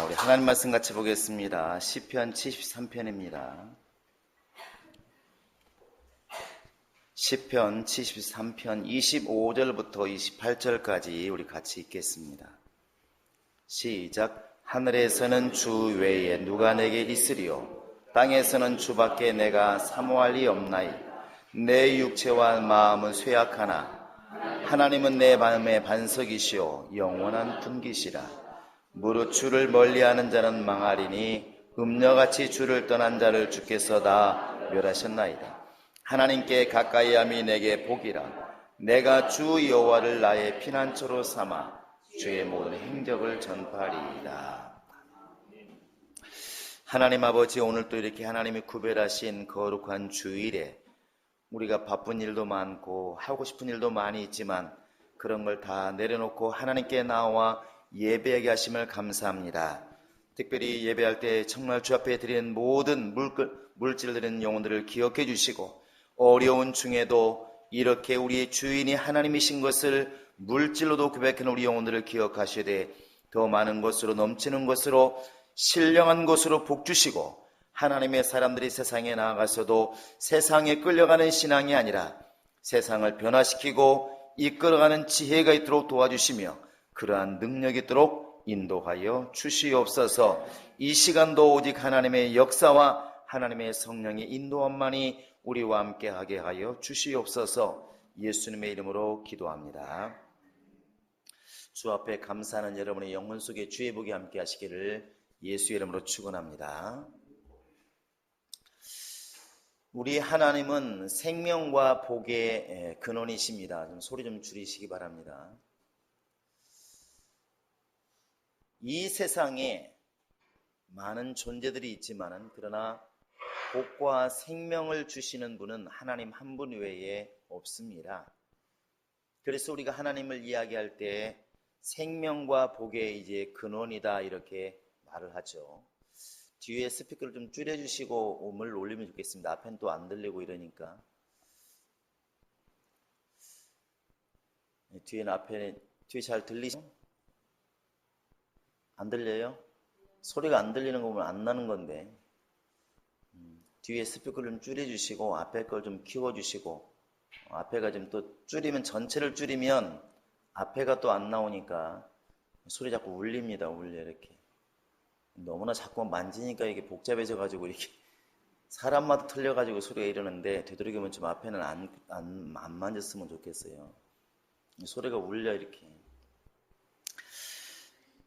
우리 하나님 말씀 같이 보겠습니다. 시편 73편입니다. 시편 73편 25절부터 28절까지 우리 같이 읽겠습니다. 시작. 하늘에서는 주 외에 누가 내게 있으리요? 땅에서는 주밖에 내가 사모할 리 없나이. 내 육체와 마음은 쇠약하나 하나님은 내 마음의 반석이시오 영원한 분기시라. 무릇 주를 멀리하는 자는 망하리니 음녀같이 주를 떠난 자를 주께서 다 멸하셨나이다. 하나님께 가까이함이 내게 복이라. 내가 주 여호와를 나의 피난처로 삼아 주의 모든 행적을 전파하리이다. 하나님 아버지, 오늘도 이렇게 하나님이 구별하신 거룩한 주일에 우리가 바쁜 일도 많고 하고 싶은 일도 많이 있지만 그런 걸 다 내려놓고 하나님께 나와 예배하게 하심을 감사합니다. 특별히 예배할 때 정말 주 앞에 드리는 모든 물질 드리는 영혼들을 기억해 주시고 어려운 중에도 이렇게 우리의 주인이 하나님이신 것을 물질로도 고백하는 우리 영혼들을 기억하시되 더 많은 것으로 넘치는 것으로 신령한 것으로 복 주시고 하나님의 사람들이 세상에 나아가서도 세상에 끌려가는 신앙이 아니라 세상을 변화시키고 이끌어가는 지혜가 있도록 도와주시며 그러한 능력이 있도록 인도하여 주시옵소서. 이 시간도 오직 하나님의 역사와 하나님의 성령의 인도함만이 우리와 함께하게 하여 주시옵소서. 예수님의 이름으로 기도합니다. 주 앞에 감사하는 여러분의 영혼 속에 주의 복이 함께 하시기를 예수의 이름으로 축원합니다. 우리 하나님은 생명과 복의 근원이십니다. 좀 소리 좀 줄이시기 바랍니다. 이 세상에 많은 존재들이 있지만은 그러나 복과 생명을 주시는 분은 하나님 한 분 외에 없습니다. 그래서 우리가 하나님을 이야기할 때 생명과 복의 이제 근원이다 이렇게 말을 하죠. 뒤에 스피커를 좀 줄여주시고 음을 올리면 좋겠습니다. 앞엔 또 안 들리고 이러니까. 뒤에 잘 들리시죠? 안 들려요? 소리가 안 들리는 거 보면 안 나는 건데. 뒤에 스피커를 좀 줄여주시고 앞에 걸 좀 키워주시고 앞에가 좀 또 줄이면 전체를 줄이면 앞에가 또 안 나오니까 소리 자꾸 울립니다. 울려 이렇게. 너무나 자꾸 만지니까 이게 복잡해져 가지고 이렇게 사람마다 틀려 가지고 소리가 이러는데 되도록이면 좀 앞에는 안 만졌으면 좋겠어요. 소리가 울려 이렇게.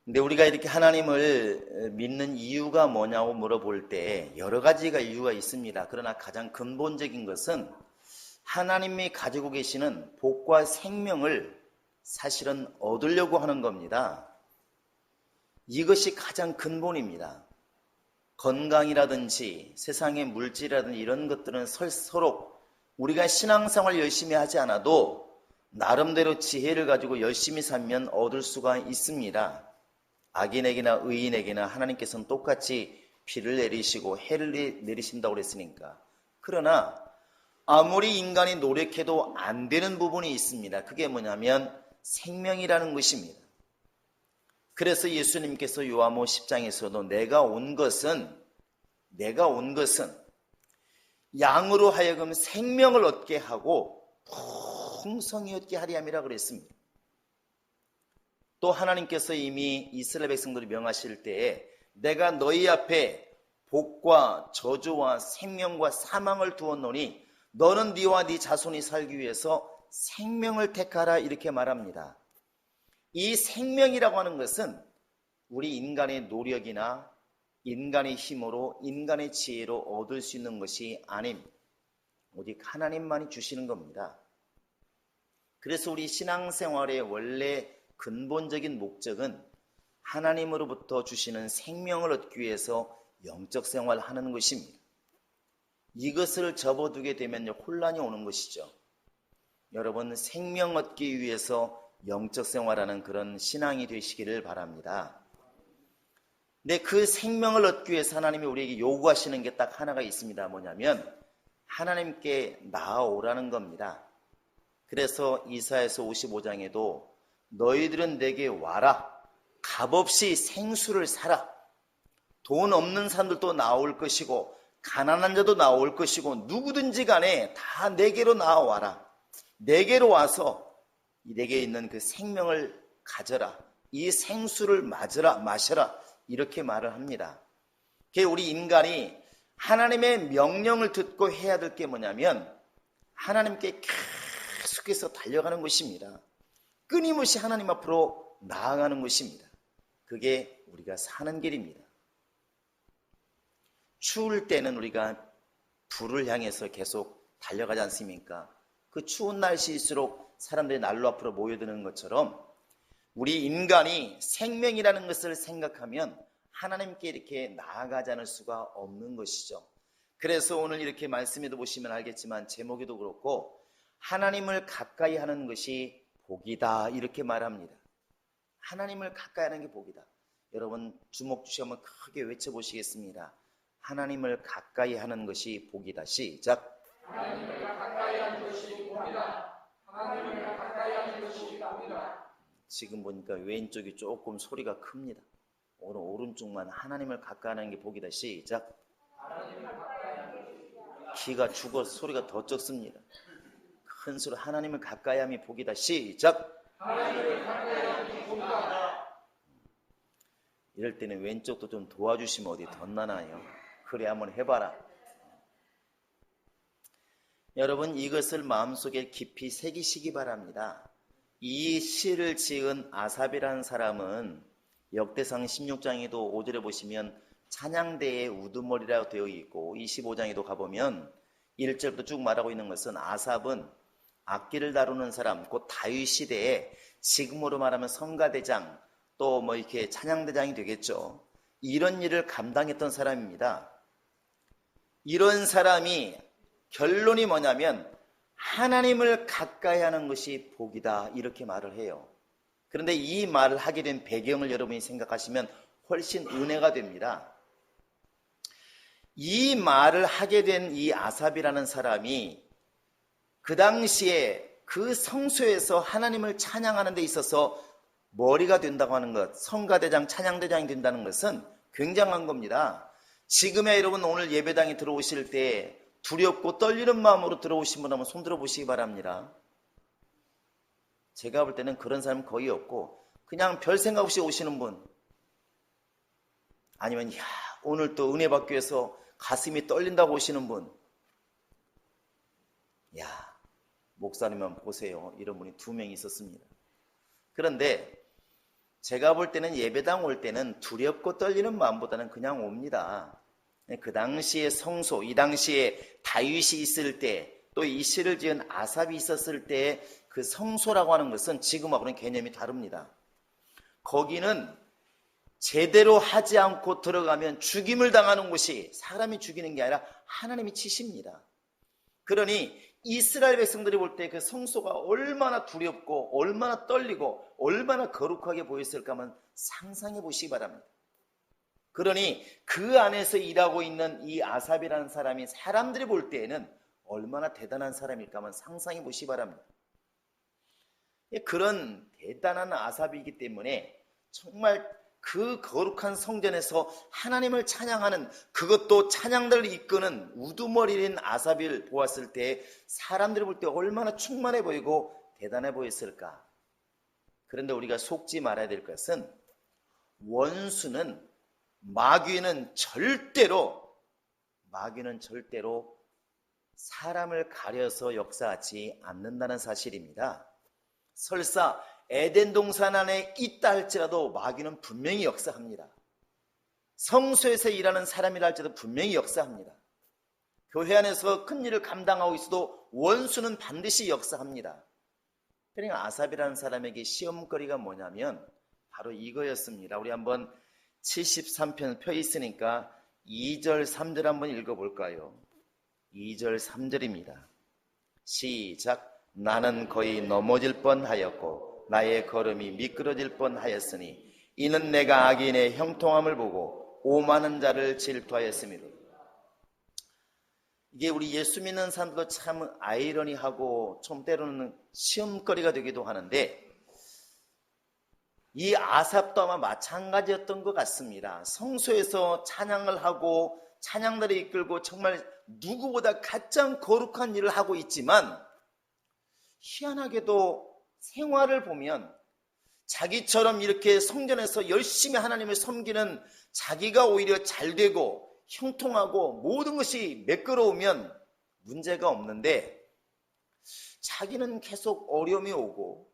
근데 우리가 이렇게 하나님을 믿는 이유가 뭐냐고 물어볼 때 여러 가지가 이유가 있습니다. 그러나 가장 근본적인 것은 하나님이 가지고 계시는 복과 생명을 사실은 얻으려고 하는 겁니다. 이것이 가장 근본입니다. 건강이라든지 세상의 물질이라든지 이런 것들은 서로 우리가 신앙생활 열심히 하지 않아도 나름대로 지혜를 가지고 열심히 살면 얻을 수가 있습니다. 악인에게나 의인에게나 하나님께서는 똑같이 비를 내리시고 해를 내리신다고 그랬으니까. 그러나 아무리 인간이 노력해도 안 되는 부분이 있습니다. 그게 뭐냐면 생명이라는 것입니다. 그래서 예수님께서 요한복음 10장에서도 내가 온 것은 양으로 하여금 생명을 얻게 하고 풍성히 얻게 하리 함이라 그랬습니다. 또 하나님께서 이미 이스라엘 백성들을 명하실 때에 내가 너희 앞에 복과 저주와 생명과 사망을 두었노니 너는 네와 네 자손이 살기 위해서 생명을 택하라 이렇게 말합니다. 이 생명이라고 하는 것은 우리 인간의 노력이나 인간의 힘으로 인간의 지혜로 얻을 수 있는 것이 아님 오직 하나님만이 주시는 겁니다. 그래서 우리 신앙생활의 원래 근본적인 목적은 하나님으로부터 주시는 생명을 얻기 위해서 영적 생활을 하는 것입니다. 이것을 접어두게 되면 혼란이 오는 것이죠. 여러분, 생명 얻기 위해서 영적 생활하는 그런 신앙이 되시기를 바랍니다. 근데 그 생명을 얻기 위해서 하나님이 우리에게 요구하시는 게 딱 하나가 있습니다. 뭐냐면 하나님께 나아오라는 겁니다. 그래서 이사야서 55장에도 너희들은 내게 와라 값없이 생수를 사라 돈 없는 사람들도 나올 것이고 가난한 자도 나올 것이고 누구든지 간에 다 내게로 나와라. 내게로 와서 내게 있는 그 생명을 가져라. 이 생수를 마셔라. 이렇게 말을 합니다. 우리 인간이 하나님의 명령을 듣고 해야 될 게 뭐냐면 하나님께 계속해서 달려가는 것입니다. 끊임없이 하나님 앞으로 나아가는 것입니다. 그게 우리가 사는 길입니다. 추울 때는 우리가 불을 향해서 계속 달려가지 않습니까? 그 추운 날씨일수록 사람들이 난로 앞으로 모여드는 것처럼 우리 인간이 생명이라는 것을 생각하면 하나님께 이렇게 나아가지 않을 수가 없는 것이죠. 그래서 오늘 이렇게 말씀에도 보시면 알겠지만 제목에도 그렇고 하나님을 가까이 하는 것이 복이다 이렇게 말합니다. 하나님을 가까이 하는 게 복이다. 여러분 주목 주시 한번 크게 외쳐보시겠습니다. 하나님을 가까이 하는 것이 복이다. 시작. 하나님을 가까이 하는 것이 복이다. 하나님을 가까이 하는 것이 복이다. 지금 보니까 왼쪽이 조금 소리가 큽니다. 오늘 오른쪽만 하나님을 가까이 하는 게 복이다. 시작. 하나님을 가까이 하는 것이 복이다. 키가 죽어서 소리가 더 적습니다. 큰 소리 하나님을 가까이 함이 복이다. 시작. 하나님을 가까이 하는 것이 복이다. 이럴 때는 왼쪽도 좀 도와주시면 어디 덧나나요? 그래 한번 해봐라. 여러분 이것을 마음속에 깊이 새기시기 바랍니다. 이 시를 지은 아삽이라는 사람은 역대상 16장에도 5절에 보시면 찬양대의 우두머리라고 되어 있고 25장에도 가보면 1절부터 쭉 말하고 있는 것은 아삽은 악기를 다루는 사람, 곧 다윗 시대에 지금으로 말하면 성가대장 또 뭐 이렇게 찬양대장이 되겠죠. 이런 일을 감당했던 사람입니다. 이런 사람이 결론이 뭐냐면 하나님을 가까이 하는 것이 복이다 이렇게 말을 해요. 그런데 이 말을 하게 된 배경을 여러분이 생각하시면 훨씬 은혜가 됩니다. 이 말을 하게 된 이 아삽이라는 사람이 그 당시에 그 성소에서 하나님을 찬양하는 데 있어서 머리가 된다고 하는 것, 성가대장, 찬양대장이 된다는 것은 굉장한 겁니다. 지금의 여러분 오늘 예배당에 들어오실 때 두렵고 떨리는 마음으로 들어오신 분 한번 손 들어보시기 바랍니다. 제가 볼 때는 그런 사람 거의 없고 그냥 별 생각 없이 오시는 분, 아니면 오늘 또 은혜 받기 위해서 가슴이 떨린다고 오시는 분, 목사님만 보세요. 이런 분이 2명 있었습니다. 그런데 제가 볼 때는 예배당 올 때는 두렵고 떨리는 마음보다는 그냥 옵니다. 그 당시에 성소, 이 당시에 다윗이 있을 때 또 이 시를 지은 아삽이 있었을 때 그 성소라고 하는 것은 지금하고는 개념이 다릅니다. 거기는 제대로 하지 않고 들어가면 죽임을 당하는 곳이 사람이 죽이는 게 아니라 하나님이 치십니다. 그러니 이스라엘 백성들이 볼 때 그 성소가 얼마나 두렵고 얼마나 떨리고 얼마나 거룩하게 보였을까 하면 상상해 보시기 바랍니다. 그러니 그 안에서 일하고 있는 이 아삽이라는 사람이 사람들이 볼 때에는 얼마나 대단한 사람일까 하면 상상해 보시기 바랍니다. 그런 대단한 아삽이기 때문에 정말 그 거룩한 성전에서 하나님을 찬양하는, 그것도 찬양들을 이끄는 우두머리인 아삽을 보았을 때 사람들이 볼 때 얼마나 충만해 보이고 대단해 보였을까. 그런데 우리가 속지 말아야 될 것은 원수는, 마귀는 절대로 사람을 가려서 역사하지 않는다는 사실입니다. 설사 에덴 동산 안에 있다 할지라도 마귀는 분명히 역사합니다. 성소에서 일하는 사람이라 할지라도 분명히 역사합니다. 교회 안에서 큰 일을 감당하고 있어도 원수는 반드시 역사합니다. 그러니까 아삽이라는 사람에게 시험거리가 뭐냐면 바로 이거였습니다. 우리 한번 73편 펴 있으니까 2절 3절 한번 읽어볼까요? 2절 3절입니다. 시작. 나는 거의 넘어질 뻔하였고 나의 걸음이 미끄러질 뻔하였으니 이는 내가 악인의 형통함을 보고 오만한 자를 질투하였음이로다. 이게 우리 예수 믿는 사람들도 참 아이러니하고 좀 때로는 시험거리가 되기도 하는데, 이 아삽도 아마 마찬가지였던 것 같습니다. 성소에서 찬양을 하고 찬양들을 이끌고 정말 누구보다 가장 거룩한 일을 하고 있지만 희한하게도 생활을 보면 자기처럼 이렇게 성전에서 열심히 하나님을 섬기는 자기가 오히려 잘되고 형통하고 모든 것이 매끄러우면 문제가 없는데 자기는 계속 어려움이 오고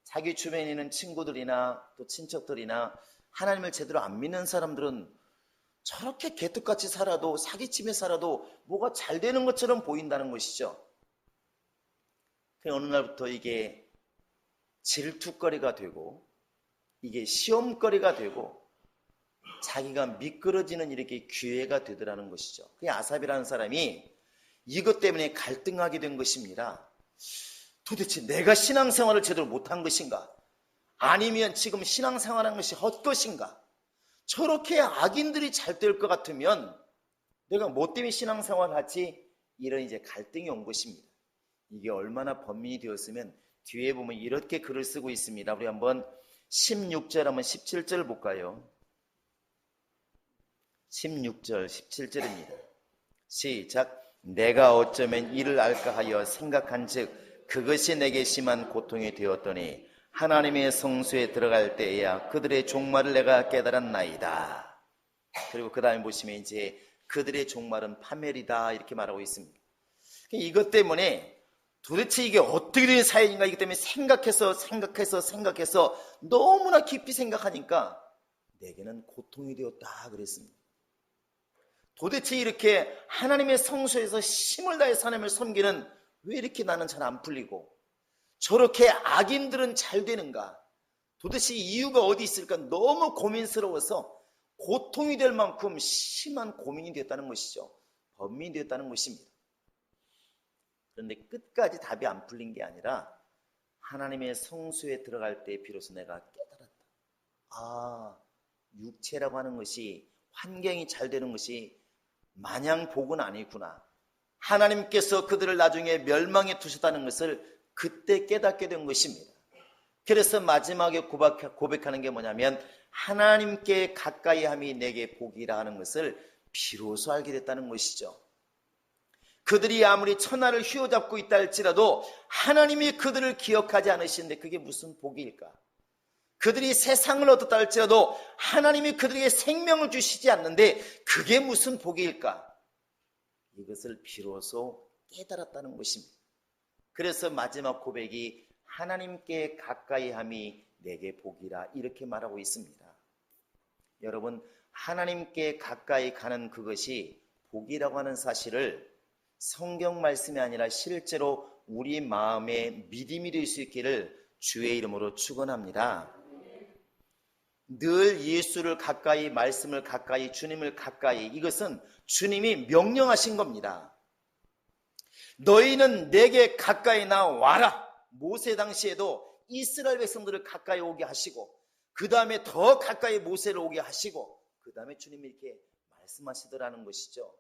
자기 주변에 있는 친구들이나 또 친척들이나 하나님을 제대로 안 믿는 사람들은 저렇게 개떡같이 살아도 사기치며 살아도 뭐가 잘 되는 것처럼 보인다는 것이죠. 어느 날부터 이게 질투거리가 되고 이게 시험거리가 되고 자기가 미끄러지는 이렇게 기회가 되더라는 것이죠. 그 아삽이라는 사람이 이것 때문에 갈등하게 된 것입니다. 도대체 내가 신앙생활을 제대로 못한 것인가? 아니면 지금 신앙생활한 것이 헛것인가? 저렇게 악인들이 잘 될 것 같으면 내가 뭐 때문에 신앙생활을 하지? 이런 이제 갈등이 온 것입니다. 이게 얼마나 번민이 되었으면 뒤에 보면 이렇게 글을 쓰고 있습니다. 우리 한번 16절 한번 17절 볼까요? 16절 17절입니다. 시작. 내가 어쩌면 이를 알까 하여 생각한즉 그것이 내게 심한 고통이 되었더니 하나님의 성소에 들어갈 때에야 그들의 종말을 내가 깨달았나이다. 그리고 그 다음에 보시면 이제 그들의 종말은 파멸이다 이렇게 말하고 있습니다. 이것 때문에 도대체 이게 어떻게 된 사연인가 이기 때문에 생각해서 너무나 깊이 생각하니까 내게는 고통이 되었다 그랬습니다. 도대체 이렇게 하나님의 성소에서 힘을 다해서 하나님을 섬기는 왜 이렇게 나는 잘 안 풀리고 저렇게 악인들은 잘 되는가? 도대체 이유가 어디 있을까? 너무 고민스러워서 고통이 될 만큼 심한 고민이 되었다는 것이죠. 번민이 되었다는 것입니다. 그런데 끝까지 답이 안 풀린 게 아니라 하나님의 성소에 들어갈 때 비로소 내가 깨달았다. 아, 육체라고 하는 것이 환경이 잘 되는 것이 마냥 복은 아니구나. 하나님께서 그들을 나중에 멸망에 두셨다는 것을 그때 깨닫게 된 것입니다. 그래서 마지막에 고백하는 게 뭐냐면 하나님께 가까이 함이 내게 복이라 하는 것을 비로소 알게 됐다는 것이죠. 그들이 아무리 천하를 휘어잡고 있다 할지라도 하나님이 그들을 기억하지 않으시는데 그게 무슨 복일까? 그들이 세상을 얻었다 할지라도 하나님이 그들에게 생명을 주시지 않는데 그게 무슨 복일까? 이것을 비로소 깨달았다는 것입니다. 그래서 마지막 고백이 하나님께 가까이 함이 내게 복이라 이렇게 말하고 있습니다. 여러분, 하나님께 가까이 가는 그것이 복이라고 하는 사실을 성경 말씀이 아니라 실제로 우리 마음의 믿음이 될 수 있기를 주의 이름으로 축원합니다. 늘 예수를 가까이, 말씀을 가까이, 주님을 가까이, 이것은 주님이 명령하신 겁니다. 너희는 내게 가까이 나와라. 모세 당시에도 이스라엘 백성들을 가까이 오게 하시고 그 다음에 더 가까이 모세를 오게 하시고 그 다음에 주님이 이렇게 말씀하시더라는 것이죠.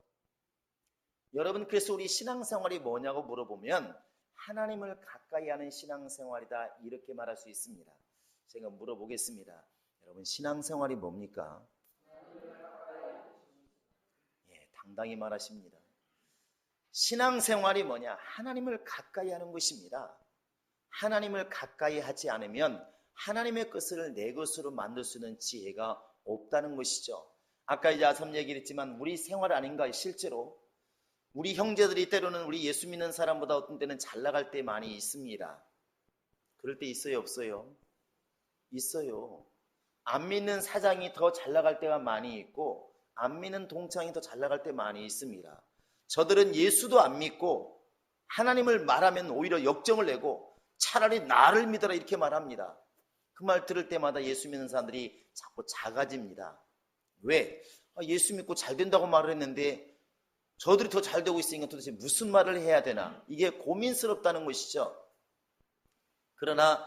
여러분, 그래서 우리 신앙생활이 뭐냐고 물어보면 하나님을 가까이 하는 신앙생활이다 이렇게 말할 수 있습니다. 제가 물어보겠습니다. 여러분, 신앙생활이 뭡니까? 당당히 말하십니다. 신앙생활이 뭐냐? 하나님을 가까이 하는 것입니다. 하나님을 가까이 하지 않으면 하나님의 것을 내 것으로 만들 수 있는 지혜가 없다는 것이죠. 아까 이제 아삽 얘기를 했지만 우리 생활 아닌가요? 실제로 우리 형제들이 때로는 우리 예수 믿는 사람보다 어떤 때는 잘 나갈 때 많이 있습니다. 그럴 때 있어요, 없어요? 있어요. 안 믿는 사장이 더 잘 나갈 때가 많이 있고 안 믿는 동창이 더 잘 나갈 때 많이 있습니다. 저들은 예수도 안 믿고 하나님을 말하면 오히려 역정을 내고 차라리 나를 믿어라 이렇게 말합니다. 그 말 들을 때마다 예수 믿는 사람들이 자꾸 작아집니다. 왜? 예수 믿고 잘 된다고 말을 했는데 저들이 더 잘 되고 있으니까 도대체 무슨 말을 해야 되나? 이게 고민스럽다는 것이죠. 그러나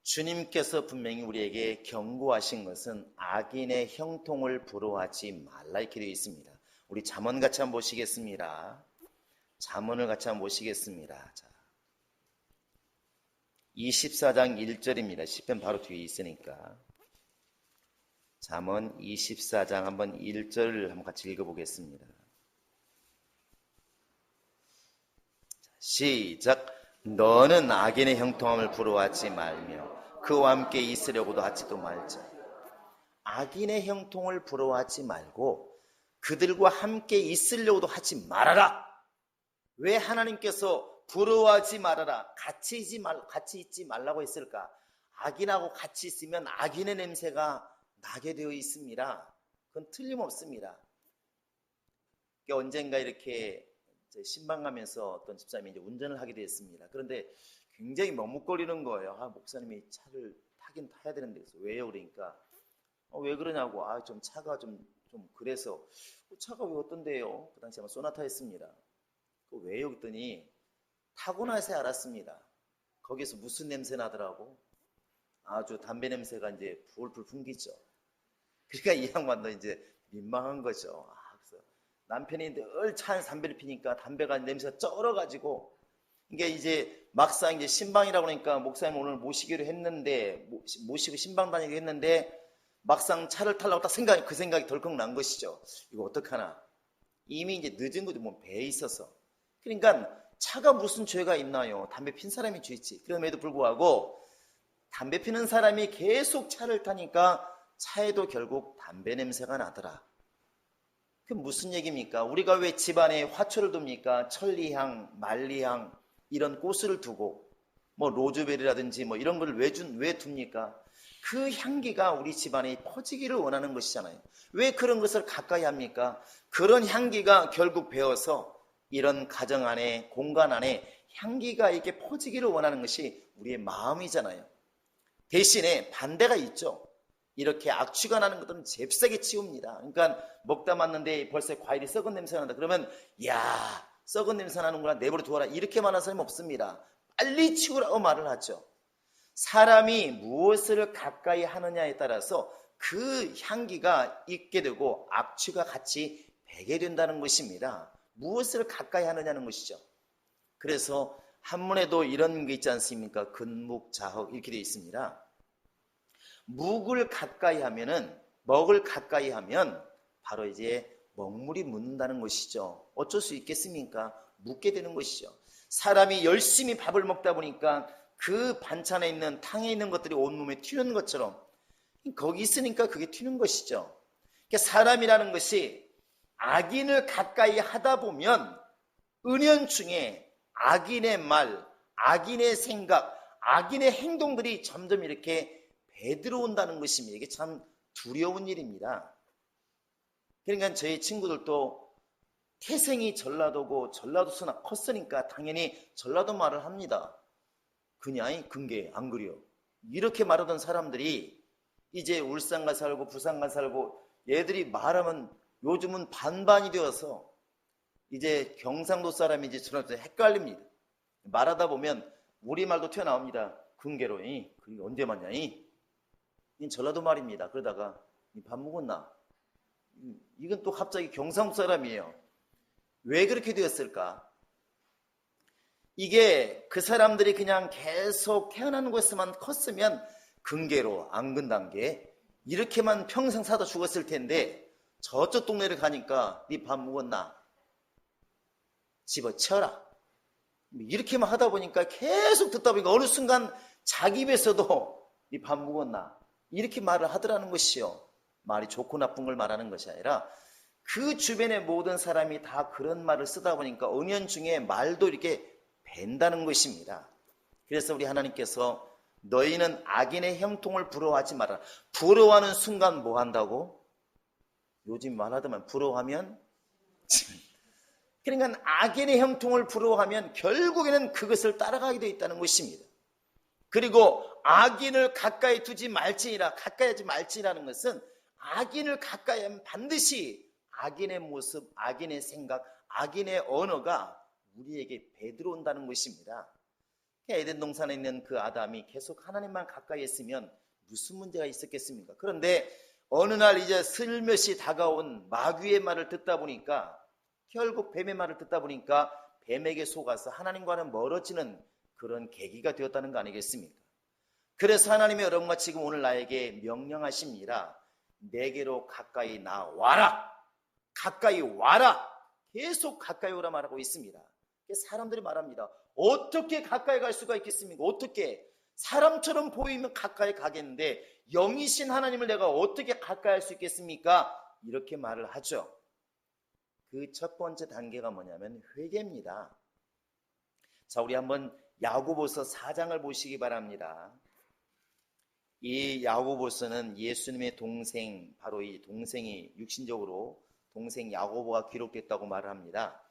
주님께서 분명히 우리에게 경고하신 것은 악인의 형통을 부러워하지 말라 이렇게 되어 있습니다. 우리 잠언 같이 한번 보시겠습니다. 잠언을 같이 한번 보시겠습니다. 자, 24장 1절입니다. 시편 바로 뒤에 있으니까. 잠언 24장 한번 1절을 한번 같이 읽어보겠습니다. 시작. 너는 악인의 형통함을 부러워하지 말며 그와 함께 있으려고도 하지도 말자. 악인의 형통을 부러워하지 말고 그들과 함께 있으려고도 하지 말아라. 왜 하나님께서 부러워하지 말아라, 같이 있지 말라고 했을까? 악인하고 같이 있으면 악인의 냄새가 나게 되어 있습니다. 그건 틀림없습니다. 언젠가 이렇게 신방 가면서 어떤 집사님이 이제 운전을 하게 됐습니다. 그런데 굉장히 머뭇거리는 거예요. 목사님이 차를 타긴 타야 되는데. 그래서 왜요? 그러니까 왜 그러냐고. 좀 차가 좀 그래서. 차가 왜 어떤데요? 그 당시에 아마 소나타였습니다. 왜요? 그랬더니 타고 나서 알았습니다. 거기서 무슨 냄새 나더라고? 아주 담배 냄새가 이제 풀풀 풍기죠. 그러니까 이 양반도 이제 민망한 거죠. 그래서 남편이 늘 차 안에서 담배를 피니까 담배가 냄새가 쩔어가지고 이게 이제 막상 이제 신방이라고 그러니까 목사님 오늘 모시기로 했는데 모시고 신방 다니기로 했는데 막상 차를 타려고 딱 그 생각이 덜컥 난 것이죠. 이거 어떡하나? 이미 이제 늦은 거죠. 뭐 배에 있어서. 그러니까 차가 무슨 죄가 있나요? 담배 핀 사람이 죄지. 그럼에도 불구하고 담배 피는 사람이 계속 차를 타니까 차에도 결국 담배 냄새가 나더라. 그게 무슨 얘기입니까? 우리가 왜 집안에 화초를 둡니까? 천리향, 만리향 이런 꽃을 두고 뭐 로즈베리라든지 뭐 이런 걸 왜 둡니까? 그 향기가 우리 집안에 퍼지기를 원하는 것이잖아요. 왜 그런 것을 가까이 합니까? 그런 향기가 결국 배어서 이런 가정 안에, 공간 안에 향기가 이렇게 퍼지기를 원하는 것이 우리의 마음이잖아요. 대신에 반대가 있죠. 이렇게 악취가 나는 것들은 잽싸게 치웁니다. 그러니까 먹다 맞는데 벌써 과일이 썩은 냄새가 난다. 그러면 야, 썩은 냄새 나는구나, 내버려 두어라. 이렇게 말하는 사람이 없습니다. 빨리 치우라고 말을 하죠. 사람이 무엇을 가까이 하느냐에 따라서 그 향기가 있게 되고 악취가 같이 배게 된다는 것입니다. 무엇을 가까이 하느냐는 것이죠. 그래서 한문에도 이런 게 있지 않습니까? 근묵자흑 이렇게 되어 있습니다. 묵을 가까이 하면은, 먹을 가까이 하면 바로 이제 먹물이 묻는다는 것이죠. 어쩔 수 있겠습니까? 묻게 되는 것이죠. 사람이 열심히 밥을 먹다 보니까 그 반찬에 있는, 탕에 있는 것들이 온몸에 튀는 것처럼 거기 있으니까 그게 튀는 것이죠. 그러니까 사람이라는 것이 악인을 가까이 하다 보면 은연중에 악인의 말, 악인의 생각, 악인의 행동들이 점점 이렇게 배들어온다는 것입니다. 이게 참 두려운 일입니다. 그러니까 저희 친구들도 태생이 전라도고 전라도서 컸으니까 당연히 전라도 말을 합니다. 그냥 근게 안 그려. 이렇게 말하던 사람들이 이제 울산 가 살고 부산 가 살고 얘들이 말하면 요즘은 반반이 되어서 이제 경상도 사람인지 전라도 헷갈립니다. 말하다 보면 우리말도 튀어나옵니다. 근게로. 그게 언제 맞냐? 이 전라도 말입니다. 그러다가 밥 먹었나? 이건 또 갑자기 경상도 사람이에요. 왜 그렇게 되었을까? 이게 그 사람들이 그냥 계속 태어나는 곳에서만 컸으면 근계로 안근단계 이렇게만 평생 사다 죽었을 텐데 저쪽 동네를 가니까 네 밥 먹었나? 집어치워라. 이렇게만 하다 보니까 계속 듣다 보니까 어느 순간 자기 입에서도 네 밥 먹었나? 이렇게 말을 하더라는 것이요. 말이 좋고 나쁜 걸 말하는 것이 아니라 그 주변의 모든 사람이 다 그런 말을 쓰다 보니까 은연중에 말도 이렇게 밴다는 것입니다. 그래서 우리 하나님께서 너희는 악인의 형통을 부러워하지 마라. 부러워하는 순간 뭐 한다고? 요즘 말하더만 부러워하면 그러니까 악인의 형통을 부러워하면 결국에는 그것을 따라가게 되어 있다는 것입니다. 그리고 악인을 가까이 두지 말지니라, 가까이 하지 말지라는 것은 악인을 가까이 하면 반드시 악인의 모습, 악인의 생각, 악인의 언어가 우리에게 배들어온다는 것입니다. 에덴 동산에 있는 그 아담이 계속 하나님만 가까이 했으면 무슨 문제가 있었겠습니까? 그런데 어느 날 이제 슬며시 다가온 마귀의 말을 듣다 보니까 결국 뱀의 말을 듣다 보니까 뱀에게 속아서 하나님과는 멀어지는 그런 계기가 되었다는 거 아니겠습니까? 그래서 하나님이 여러분과 지금 오늘 나에게 명령하십니다. 내게로 가까이 나와라. 가까이 와라. 계속 가까이 오라 말하고 있습니다. 사람들이 말합니다. 어떻게 가까이 갈 수가 있겠습니까? 어떻게? 사람처럼 보이면 가까이 가겠는데 영이신 하나님을 내가 어떻게 가까이 할 수 있겠습니까? 이렇게 말을 하죠. 그 첫 번째 단계가 뭐냐면 회개입니다. 자, 우리 한번 야고보서 4장을 보시기 바랍니다. 이 야고보서는 예수님의 동생, 바로 이 동생이 육신적으로 동생 야고보가 기록됐다고 말을 합니다.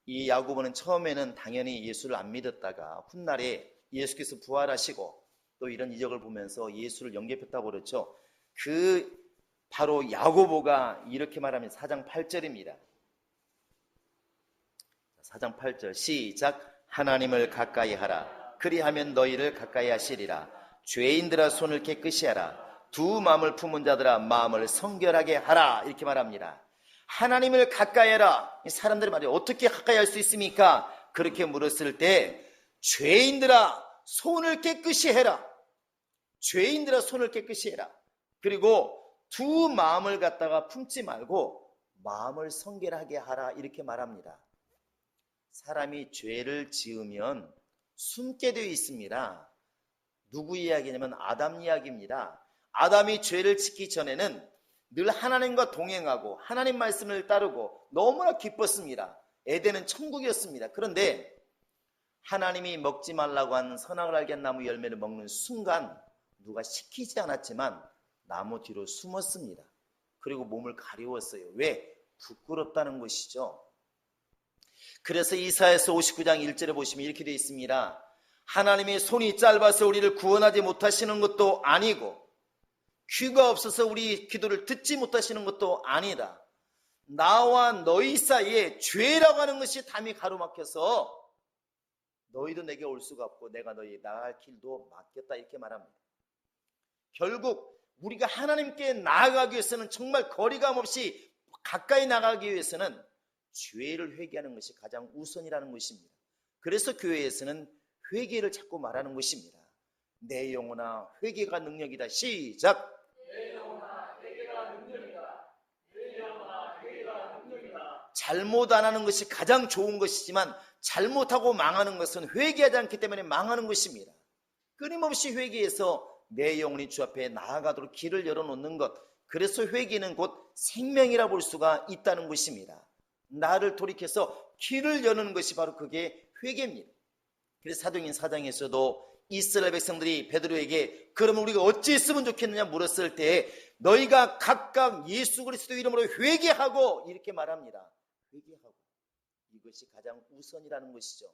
이 야고보는 처음에는 당연히 예수를 안 믿었다가 훗날에 예수께서 부활하시고 또 이런 이적을 보면서 예수를 영접했다고 그렇죠. 그 바로 야고보가 이렇게 말하면 4장 8절입니다. 4장 8절 시작. 하나님을 가까이 하라. 그리하면 너희를 가까이 하시리라. 죄인들아 손을 깨끗이 하라. 두 마음을 품은 자들아 마음을 성결하게 하라. 이렇게 말합니다. 하나님을 가까이 해라. 사람들이 말해요. 어떻게 가까이 할 수 있습니까? 그렇게 물었을 때 죄인들아 손을 깨끗이 해라. 죄인들아 손을 깨끗이 해라. 그리고 두 마음을 갖다가 품지 말고 마음을 성결하게 하라. 이렇게 말합니다. 사람이 죄를 지으면 숨게 되어 있습니다. 누구 이야기냐면 아담 이야기입니다. 아담이 죄를 짓기 전에는 늘 하나님과 동행하고 하나님 말씀을 따르고 너무나 기뻤습니다. 에덴은 천국이었습니다. 그런데 하나님이 먹지 말라고 한 선악을 알게 한 나무 열매를 먹는 순간 누가 시키지 않았지만 나무 뒤로 숨었습니다. 그리고 몸을 가리웠어요. 왜? 부끄럽다는 것이죠. 그래서 이사야서 59장 1절에 보시면 이렇게 되어 있습니다. 하나님의 손이 짧아서 우리를 구원하지 못하시는 것도 아니고 귀가 없어서 우리 기도를 듣지 못하시는 것도 아니다. 나와 너희 사이에 죄라고 하는 것이 담이 가로막혀서 너희도 내게 올 수가 없고 내가 너희 나아갈 길도 막겠다. 이렇게 말합니다. 결국 우리가 하나님께 나아가기 위해서는 정말 거리감 없이 가까이 나가기 위해서는 죄를 회개하는 것이 가장 우선이라는 것입니다. 그래서 교회에서는 회개를 자꾸 말하는 것입니다. 내 영혼아 회개가 능력이다. 시작. 내 영혼아 회개가 능력이다. 내 영혼아 회개가 능력이다. 잘못 안 하는 것이 가장 좋은 것이지만 잘못하고 망하는 것은 회개하지 않기 때문에 망하는 것입니다. 끊임없이 회개해서 내 영혼이 주 앞에 나아가도록 길을 열어놓는 것. 그래서 회개는 곧 생명이라 볼 수가 있다는 것입니다. 나를 돌이켜서 길을 여는 것이 바로 그게 회개입니다. 그래서 사도행전 4장에서도 이스라엘 백성들이 베드로에게 그러면 우리가 어찌 했으면 좋겠느냐 물었을 때 너희가 각각 예수 그리스도 이름으로 회개하고 이렇게 말합니다. 회개하고 이것이 가장 우선이라는 것이죠.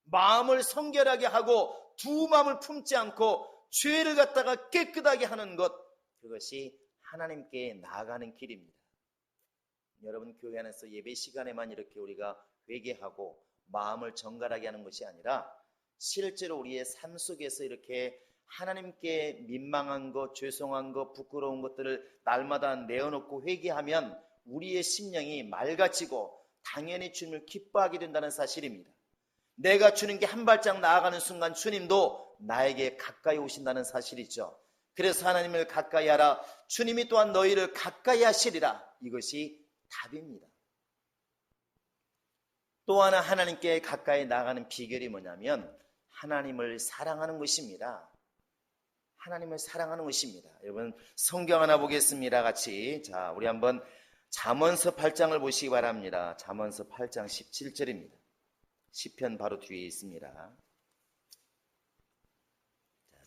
마음을 성결하게 하고 두 마음을 품지 않고 죄를 갖다가 깨끗하게 하는 것, 그것이 하나님께 나아가는 길입니다. 여러분 교회 안에서 예배 시간에만 이렇게 우리가 회개하고 마음을 정갈하게 하는 것이 아니라 실제로 우리의 삶 속에서 이렇게 하나님께 민망한 것, 죄송한 것, 부끄러운 것들을 날마다 내어놓고 회개하면 우리의 심령이 맑아지고 당연히 주님을 기뻐하게 된다는 사실입니다. 내가 주님께 한 발짝 나아가는 순간 주님도 나에게 가까이 오신다는 사실이죠. 그래서 하나님을 가까이 하라. 주님이 또한 너희를 가까이 하시리라. 이것이 답입니다. 또 하나 하나님께 가까이 나가는 비결이 뭐냐면 하나님을 사랑하는 것입니다. 하나님을 사랑하는 것입니다. 여러분 성경 하나 보겠습니다. 같이. 자, 우리 한번 잠언서 8장을 보시기 바랍니다. 잠언서 8장 17절입니다. 시편 바로 뒤에 있습니다.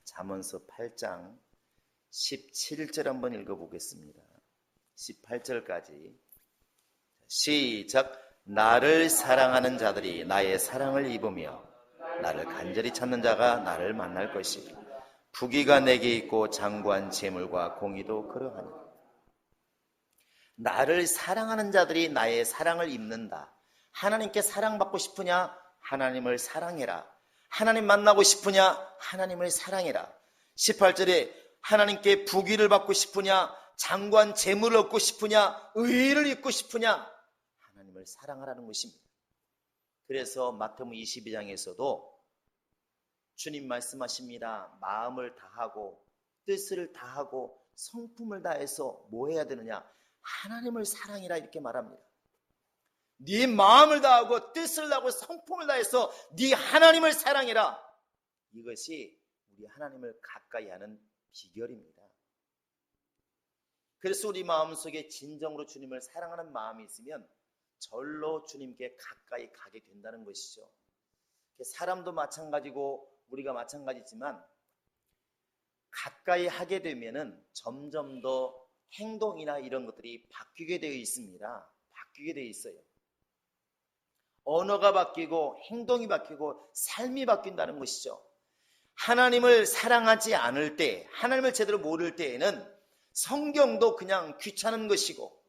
잠언서 8장 17절 한번 읽어보겠습니다. 18절까지 시작. 나를 사랑하는 자들이 나의 사랑을 입으며 나를 간절히 찾는 자가 나를 만날 것이다. 부귀가 내게 있고 장구한 재물과 공의도 그러하니 나를 사랑하는 자들이 나의 사랑을 입는다. 하나님께 사랑받고 싶으냐? 하나님을 사랑해라. 하나님 만나고 싶으냐? 하나님을 사랑해라. 18절에 하나님께 부귀를 받고 싶으냐? 장관 재물을 얻고 싶으냐? 의의를 입고 싶으냐? 하나님을 사랑하라는 것입니다. 그래서 마태복음 22장에서도 주님 말씀하십니다. 마음을 다하고 뜻을 다하고 성품을 다해서 뭐 해야 되느냐? 하나님을 사랑이라 이렇게 말합니다. 네 마음을 다하고 뜻을 다하고 성품을 다해서 네 하나님을 사랑해라. 이것이 우리 하나님을 가까이 하는 비결입니다. 그래서 우리 마음속에 진정으로 주님을 사랑하는 마음이 있으면 절로 주님께 가까이 가게 된다는 것이죠. 사람도 마찬가지고 우리가 마찬가지지만 가까이 하게 되면은 점점 더 행동이나 이런 것들이 바뀌게 되어 있습니다. 바뀌게 되어 있어요. 언어가 바뀌고 행동이 바뀌고 삶이 바뀐다는 것이죠. 하나님을 사랑하지 않을 때, 하나님을 제대로 모를 때에는 성경도 그냥 귀찮은 것이고,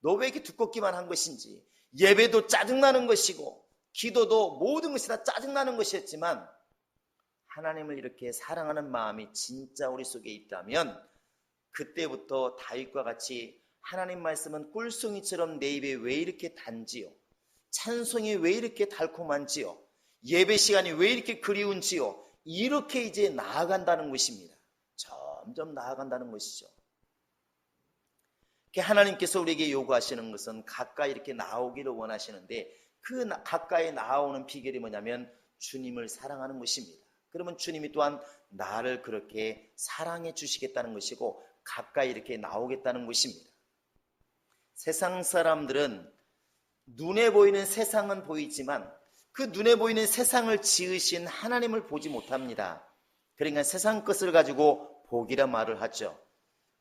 너 왜 이렇게 두껍기만 한 것인지, 예배도 짜증나는 것이고, 기도도 모든 것이 다 짜증나는 것이었지만, 하나님을 이렇게 사랑하는 마음이 진짜 우리 속에 있다면 그때부터 다윗과 같이 하나님 말씀은 꿀송이처럼 내 입에 왜 이렇게 단지요? 찬송이 왜 이렇게 달콤한지요? 예배 시간이 왜 이렇게 그리운지요? 이렇게 이제 나아간다는 것입니다. 점점 나아간다는 것이죠. 하나님께서 우리에게 요구하시는 것은 가까이 이렇게 나오기를 원하시는데 그 가까이 나오는 비결이 뭐냐면 주님을 사랑하는 것입니다. 그러면 주님이 또한 나를 그렇게 사랑해 주시겠다는 것이고 가까이 이렇게 나오겠다는 것입니다. 세상 사람들은 눈에 보이는 세상은 보이지만 그 눈에 보이는 세상을 지으신 하나님을 보지 못합니다. 그러니까 세상 것을 가지고 복이라 말을 하죠.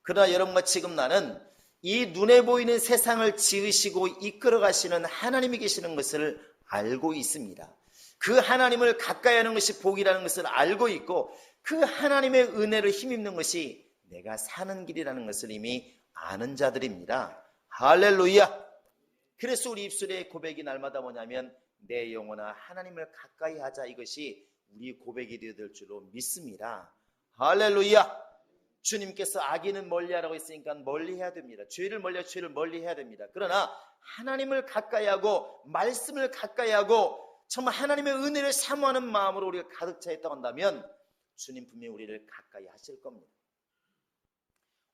그러나 여러분과 지금 나는 이 눈에 보이는 세상을 지으시고 이끌어 가시는 하나님이 계시는 것을 알고 있습니다. 그 하나님을 가까이 하는 것이 복이라는 것을 알고 있고 그 하나님의 은혜를 힘입는 것이 내가 사는 길이라는 것을 이미 아는 자들입니다. 할렐루야. 그래서 우리 입술의 고백이 날마다 뭐냐면 내 영혼아 하나님을 가까이 하자, 이것이 우리 고백이 되어야 될 줄로 믿습니다. 할렐루야. 주님께서 악인은 멀리하라고 했으니까 멀리해야 됩니다. 죄를 멀리하고 죄를 멀리해야 됩니다. 그러나 하나님을 가까이 하고 말씀을 가까이 하고 정말 하나님의 은혜를 사모하는 마음으로 우리가 가득 차 있다고 한다면 주님 분명히 우리를 가까이 하실 겁니다.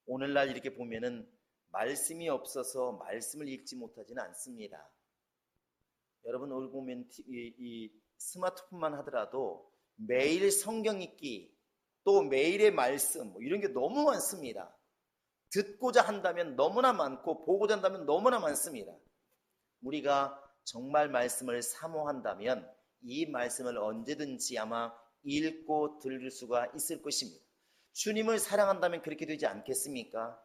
오늘날 이렇게 보면은 말씀이 없어서 말씀을 읽지 못하지는 않습니다. 여러분 오늘 보면 이 스마트폰만 하더라도 매일 성경 읽기 또 매일의 말씀 이런 게 너무 많습니다. 듣고자 한다면 너무나 많고 보고자 한다면 너무나 많습니다. 우리가 정말 말씀을 사모한다면 이 말씀을 언제든지 아마 읽고 들을 수가 있을 것입니다. 주님을 사랑한다면 그렇게 되지 않겠습니까?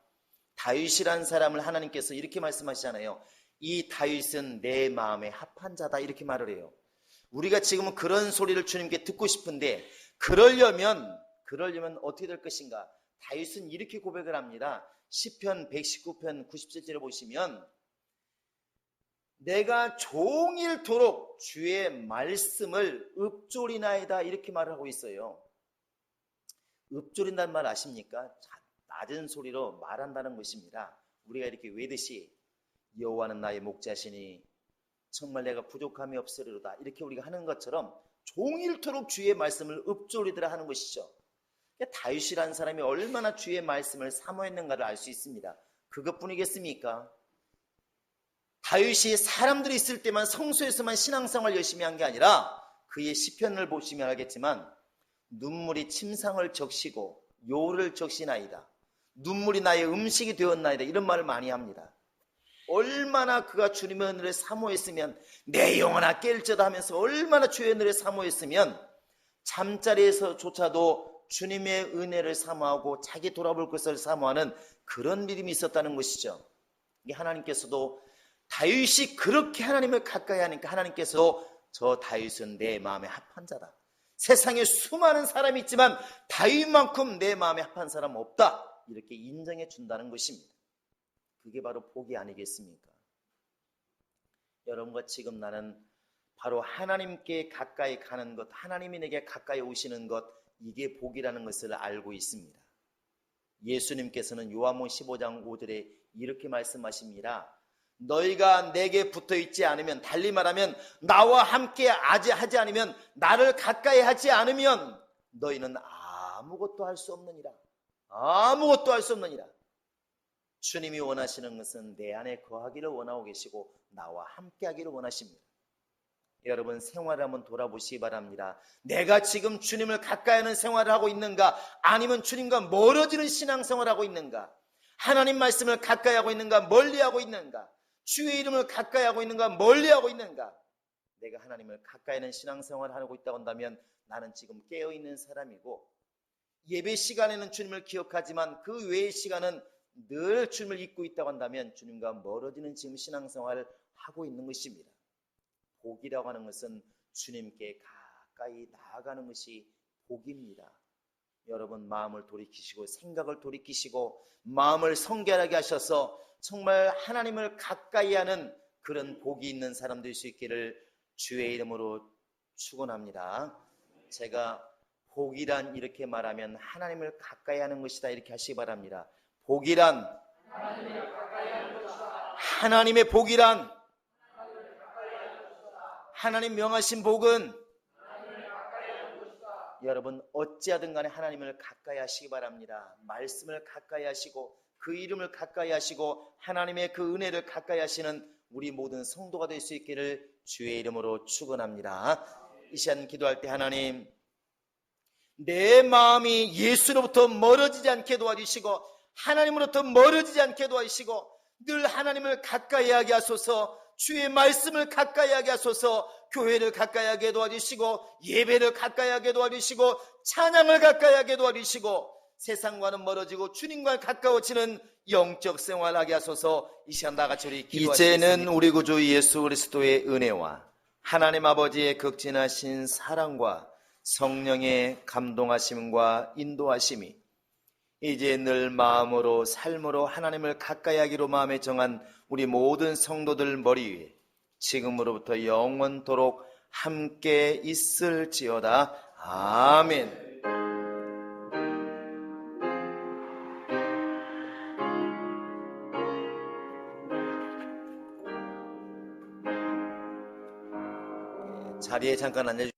다윗이라는 사람을 하나님께서 이렇게 말씀하시잖아요. 이 다윗은 내 마음에 합한 자다, 이렇게 말을 해요. 우리가 지금은 그런 소리를 주님께 듣고 싶은데 그러려면 어떻게 될 것인가? 다윗은 이렇게 고백을 합니다. 시편 119편 97절에 보시면 내가 종일토록 주의 말씀을 읊조리나이다, 이렇게 말을 하고 있어요. 읊조린다는 말 아십니까? 낮은 소리로 말한다는 것입니다. 우리가 이렇게 외듯이 여호와는 나의 목자시니 정말 내가 부족함이 없으리로다, 이렇게 우리가 하는 것처럼 종일토록 주의 말씀을 읊조리더라 하는 것이죠. 다윗이라는 사람이 얼마나 주의 말씀을 사모했는가를 알 수 있습니다. 그것뿐이겠습니까? 다윗이 사람들이 있을 때만 성소에서만 신앙생활 열심히 한 게 아니라 그의 시편을 보시면 알겠지만 눈물이 침상을 적시고 요를 적시나이다, 눈물이 나의 음식이 되었나이다, 이런 말을 많이 합니다. 얼마나 그가 주님의 은혜를 사모했으면 내 영혼아 깰지어다 하면서 얼마나 주의 은혜를 사모했으면 잠자리에서조차도 주님의 은혜를 사모하고 자기 돌아볼 것을 사모하는 그런 믿음이 있었다는 것이죠. 하나님께서도 다윗이 그렇게 하나님을 가까이 하니까 하나님께서도 저 다윗은 내 마음에 합한 자다, 세상에 수많은 사람이 있지만 다윗만큼 내 마음에 합한 사람 없다, 이렇게 인정해 준다는 것입니다. 그게 바로 복이 아니겠습니까? 여러분과 지금 나는 바로 하나님께 가까이 가는 것, 하나님이 내게 가까이 오시는 것, 이게 복이라는 것을 알고 있습니다. 예수님께서는 요한복음 15장 5절에 이렇게 말씀하십니다. 너희가 내게 붙어있지 않으면, 달리 말하면 나와 함께 하지 않으면, 나를 가까이 하지 않으면 너희는 아무것도 할 수 없느니라. 아무것도 할 수 없느니라. 주님이 원하시는 것은 내 안에 거하기를 원하고 계시고 나와 함께 하기를 원하십니다. 여러분, 생활을 한번 돌아보시기 바랍니다. 내가 지금 주님을 가까이 하는 생활을 하고 있는가? 아니면 주님과 멀어지는 신앙생활을 하고 있는가? 하나님 말씀을 가까이 하고 있는가? 멀리 하고 있는가? 주의 이름을 가까이 하고 있는가? 멀리 하고 있는가? 내가 하나님을 가까이 하는 신앙생활을 하고 있다고 한다면 나는 지금 깨어있는 사람이고, 예배 시간에는 주님을 기억하지만 그 외의 시간은 늘 주님을 잊고 있다고 한다면 주님과 멀어지는 지금 신앙생활을 하고 있는 것입니다. 복이라고 하는 것은 주님께 가까이 나아가는 것이 복입니다. 여러분, 마음을 돌이키시고 생각을 돌이키시고 마음을 성결하게 하셔서 정말 하나님을 가까이 하는 그런 복이 있는 사람 될 수 있기를 주의 이름으로 축원합니다. 제가 복이란 이렇게 말하면 하나님을 가까이 하는 것이다 이렇게 하시기 바랍니다. 복이란 하나님의 복이란 하나님 명하신 복은 여러분 어찌하든 간에 하나님을 가까이 하시기 바랍니다. 말씀을 가까이 하시고 그 이름을 가까이 하시고 하나님의 그 은혜를 가까이 하시는 우리 모든 성도가 될 수 있기를 주의 이름으로 축원합니다. 이 시간 기도할 때 하나님, 내 마음이 예수로부터 멀어지지 않게 도와주시고 하나님으로부터 멀어지지 않게 도와주시고 늘 하나님을 가까이 하게 하소서. 주의 말씀을 가까이 하게 하소서. 교회를 가까이 하게 도와주시고 예배를 가까이 하게 도와주시고 찬양을 가까이 하게 도와주시고 세상과는 멀어지고 주님과 가까워지는 영적 생활하게 하소서. 이 시간 다 같이 우리 기도하시겠습니다. 이제는 우리 구주 예수 그리스도의 은혜와 하나님 아버지의 극진하신 사랑과 성령의 감동하심과 인도하심이 이제 늘 마음으로 삶으로 하나님을 가까이 하기로 마음에 정한 우리 모든 성도들 머리 위에 지금으로부터 영원토록 함께 있을지어다. 아멘. 자리에 잠깐 앉아주세요.